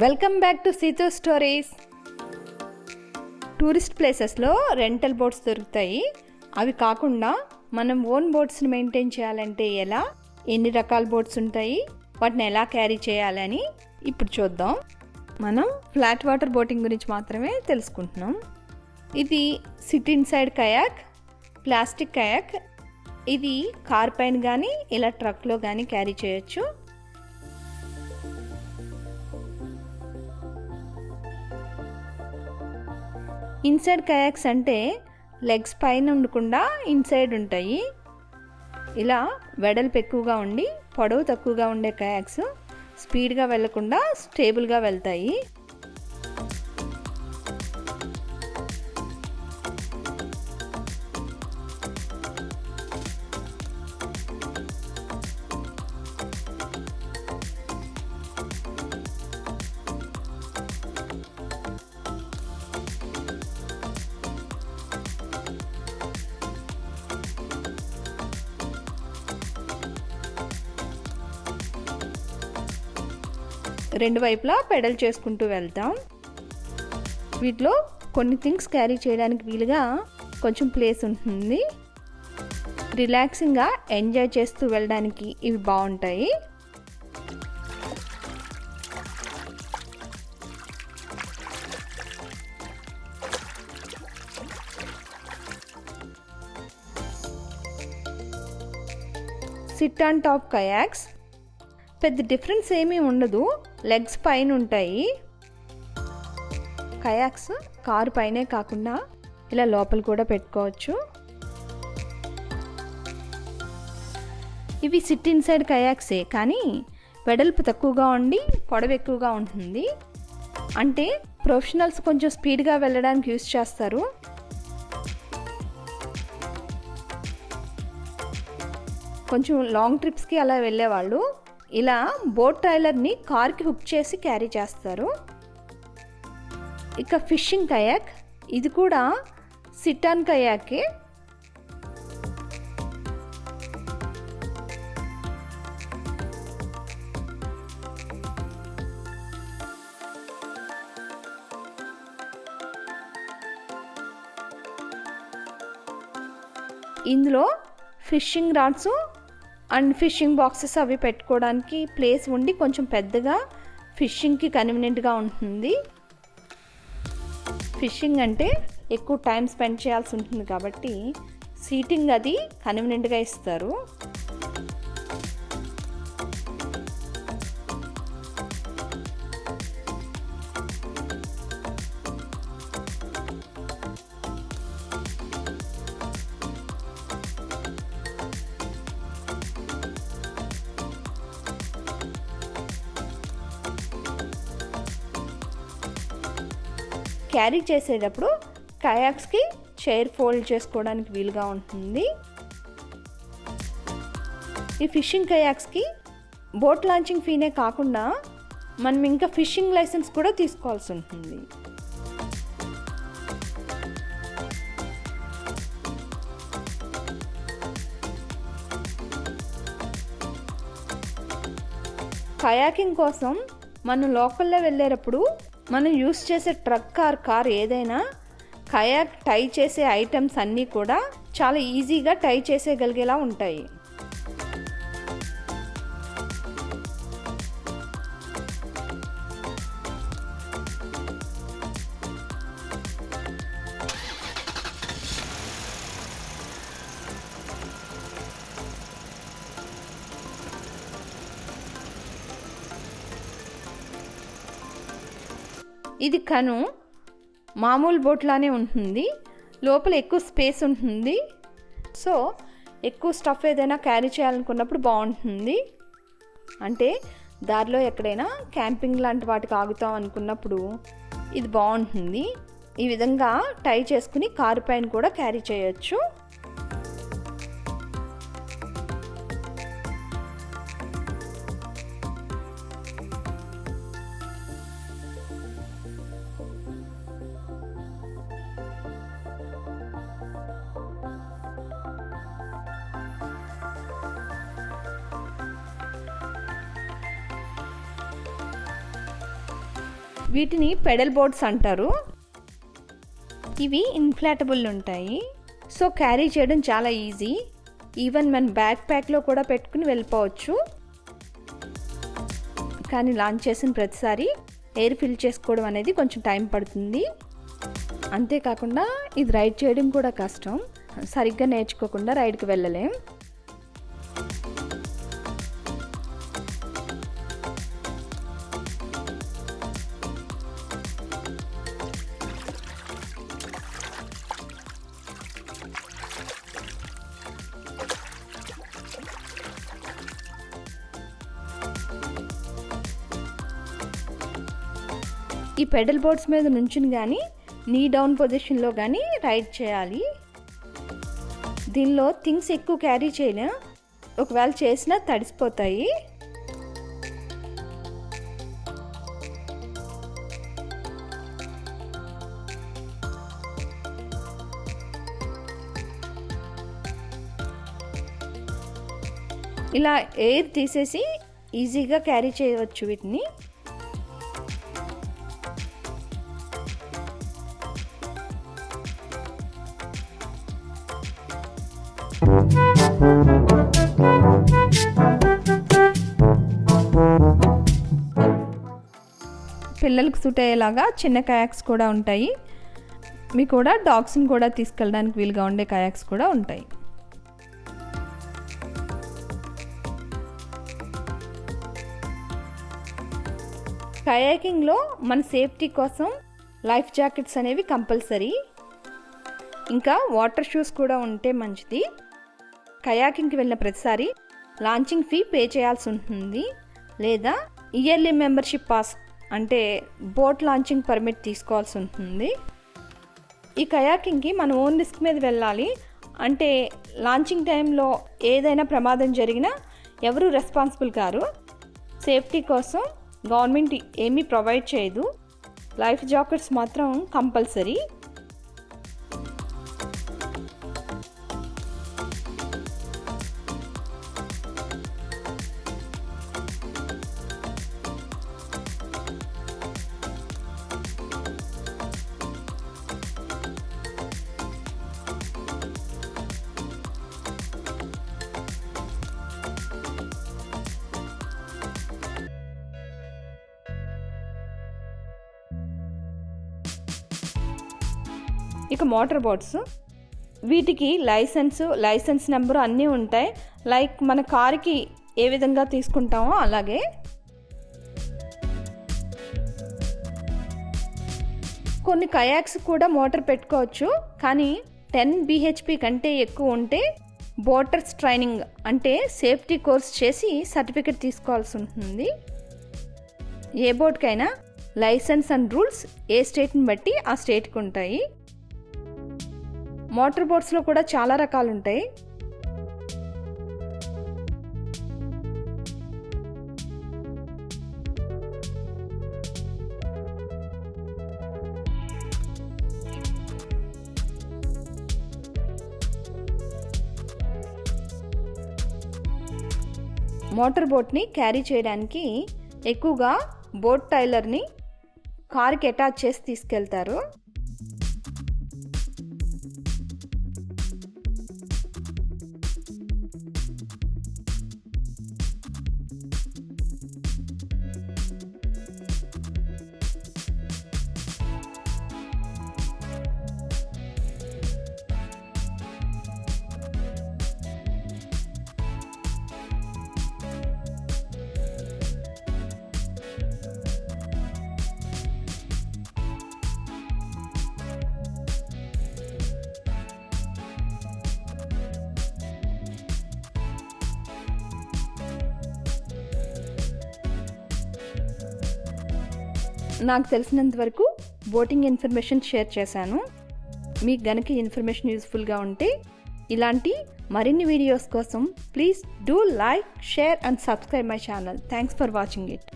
Welcome back to Situs stories. Tourist ప్లేసెస్లో rental boats దొరుకుతాయి. అవి కాకుండా మనం ఓన్ బోట్స్ని మెయింటైన్ చేయాలంటే ఎలా, ఎన్ని రకాల బోట్స్ ఉంటాయి, వాటిని ఎలా క్యారీ చేయాలని ఇప్పుడు చూద్దాం. మనం ఫ్లాట్ వాటర్ బోటింగ్ గురించి మాత్రమే తెలుసుకుంటున్నాం. ఇది సిట్ ఇన్సైడ్ కయాక్, ప్లాస్టిక్ కయాక్. ఇది కార్ పైన కానీ ఇలా ట్రక్లో కానీ క్యారీ చేయొచ్చు. ఇన్సైడ్ కయాక్స్ అంటే లెగ్స్ పైన ఉండకుండా ఇన్సైడ్ ఉంటాయి. ఇలా వెడల్పు ఎక్కువగా ఉండి పొడవు తక్కువగా ఉండే కయాక్స్ స్పీడ్గా వెళ్లకుండా స్టేబుల్గా వెళ్తాయి. రెండు వైపులా పెడల్ చేసుకుంటూ వెళ్తాం. వీటిలో కొన్ని థింగ్స్ క్యారీ చేయడానికి వీలుగా కొంచెం ప్లేస్ ఉంటుంది. రిలాక్సింగ్గా ఎంజాయ్ చేస్తూ వెళ్ళడానికి ఇవి బాగుంటాయి. సిట్ ఆన్ టాప్ కయాక్స్ పెద్ద డిఫరెన్స్ ఏమీ ఉండదు, లెగ్స్ పైన ఉంటాయి. కయాక్స్ కారు పైనే కాకుండా ఇలా లోపల కూడా పెట్టుకోవచ్చు. ఇవి సిట్ ఇన్సైడ్ కయాక్సే, కానీ వెడల్పు తక్కువగా ఉండి పొడవు ఎక్కువగా ఉంటుంది. అంటే ప్రొఫెషనల్స్ కొంచెం స్పీడ్గా వెళ్ళడానికి యూస్ చేస్తారు. కొంచెం లాంగ్ ట్రిప్స్కి అలా వెళ్ళేవాళ్ళు ఇలా బోట్ ట్రైలర్ని కార్కి హుక్ చేసి క్యారీ చేస్తారు. ఇక ఫిషింగ్ కయాక్, ఇది కూడా సిట్ ఆన్ కయాకే. ఇందులో fishing rods and fishing boxes అవి పెట్టుకోవడానికి ప్లేస్ ఉండి కొంచెం పెద్దగా ఫిషింగ్కి కన్వీనియంట్గా ఉంటుంది. ఫిషింగ్ అంటే ఎక్కువ టైం స్పెండ్ చేయాల్సి ఉంటుంది కాబట్టి సీటింగ్ అది కన్వీనియంట్గా ఇస్తారు. క్యారీ చేసేటప్పుడు కయాక్స్కి చైర్ ఫోల్డ్ చేసుకోవడానికి వీలుగా ఉంటుంది. ఈ ఫిషింగ్ కయాక్స్కి బోట్ లాంచింగ్ ఫీనే కాకుండా మనం ఇంకా ఫిషింగ్ లైసెన్స్ కూడా తీసుకోవాల్సి ఉంటుంది. కయాకింగ్ కోసం మనం లోకల్లో వెళ్ళేటప్పుడు మనం యూస్ చేసే ట్రక్ కార్ ఏదైనా కయాక్ టై చేసే ఐటమ్స్ అన్నీ కూడా చాలా ఈజీగా టై చేసేయగలిగేలా ఉంటాయి. ఇది కను మామూలు బోట్లానే ఉంటుంది, లోపల ఎక్కువ స్పేస్ ఉంటుంది. సో ఎక్కువ స్టఫ్ ఏదైనా క్యారీ చేయాలనుకున్నప్పుడు బాగుంటుంది. అంటే దారిలో ఎక్కడైనా క్యాంపింగ్ లాంటి వాటికి ఆగుతాం అనుకున్నప్పుడు ఇది బాగుంటుంది. ఈ విధంగా టై చేసుకుని కారు పైన కూడా క్యారీ చేయొచ్చు. వీటిని పెడల్ బోర్డ్స్ అంటారు. ఇవి ఇన్ఫ్లాటబుల్ ఉంటాయి, సో క్యారీ చేయడం చాలా ఈజీ. ఈవెన్ మన బ్యాక్ ప్యాక్లో కూడా పెట్టుకుని వెళ్ళిపోవచ్చు. కానీ లాంచ్ చేసిన ప్రతిసారి ఎయిర్ ఫిల్ చేసుకోవడం అనేది కొంచెం టైం పడుతుంది. అంతేకాకుండా ఇది రైడ్ చేయడం కూడా కష్టం. సరిగ్గా నేర్చుకోకుండా రైడ్కి వెళ్ళలేం. ఈ పెడల్ బోర్డ్స్ మీద నుంచుని కానీ నీ డౌన్ పొజిషన్లో కానీ రైడ్ చేయాలి. దీనిలో థింగ్స్ ఎక్కువ క్యారీ చేయలేం, ఒకవేళ చేసినా తడిసిపోతాయి. ఇలా ఎయిర్ తీసేసి ఈజీగా క్యారీ చేయవచ్చు వీటిని. పిల్లలకు సూట్ అయ్యేలాగా చిన్న కయాక్స్ కూడా ఉంటాయి. మీకు కూడా డాగ్స్ని కూడా తీసుకెళ్ళడానికి వీలుగా ఉండే కయాక్స్ కూడా ఉంటాయి. కయాకింగ్లో మన సేఫ్టీ కోసం లైఫ్ జాకెట్స్ అనేవి కంపల్సరీ. ఇంకా వాటర్ షూస్ కూడా ఉంటే మంచిది. కయాకింగ్కి వెళ్ళిన ప్రతిసారి లాంచింగ్ ఫీ పే చేయాల్సి ఉంటుంది, లేదా ఇయర్లీ మెంబర్షిప్ పాస్ అంటే బోట్ లాంచింగ్ పర్మిట్ తీసుకోవాల్సి ఉంటుంది. ఈ కయాకింగ్కి మనం ఓన్ రిస్క్ మీద వెళ్ళాలి. అంటే లాంచింగ్ టైంలో ఏదైనా ప్రమాదం జరిగినా ఎవరు రెస్పాన్సిబుల్ కారు. సేఫ్టీ కోసం గవర్నమెంట్ ఏమీ ప్రొవైడ్ చేయదు. లైఫ్ జాకెట్స్ మాత్రం కంపల్సరీ. ఇక మోటార్ బోట్స్, వీటికి లైసెన్స్ నెంబరు అన్నీ ఉంటాయి. లైక్ మన కారుకి ఏ విధంగా తీసుకుంటామో అలాగే. కొన్ని కయాక్స్ కూడా మోటార్ పెట్టుకోవచ్చు, కానీ 10 bhp కంటే ఎక్కువ ఉంటే బోటర్స్ ట్రైనింగ్ అంటే సేఫ్టీ కోర్స్ చేసి సర్టిఫికెట్ తీసుకోవాల్సి ఉంటుంది. ఏ బోట్కైనా లైసెన్స్ అండ్ రూల్స్ ఏ స్టేట్ని బట్టి ఆ స్టేట్కి ఉంటాయి. మోటార్ బోట్స్లో కూడా చాలా రకాలు ఉంటాయి. మోటార్ బోట్ని క్యారీ చేయడానికి ఎక్కువగా బోట్ టైలర్ని కారుకి అటాచ్ చేసి తీసుకెళ్తారు. నాకు తెలిసినంత వరకు బోటింగ్ ఇన్ఫర్మేషన్ షేర్ చేశాను. మీకు గనక ఇన్ఫర్మేషన్ యూస్ఫుల్గా ఉంటే ఇలాంటి మరిన్ని వీడియోస్ కోసం please do like, share and subscribe my channel. Thanks for watching it.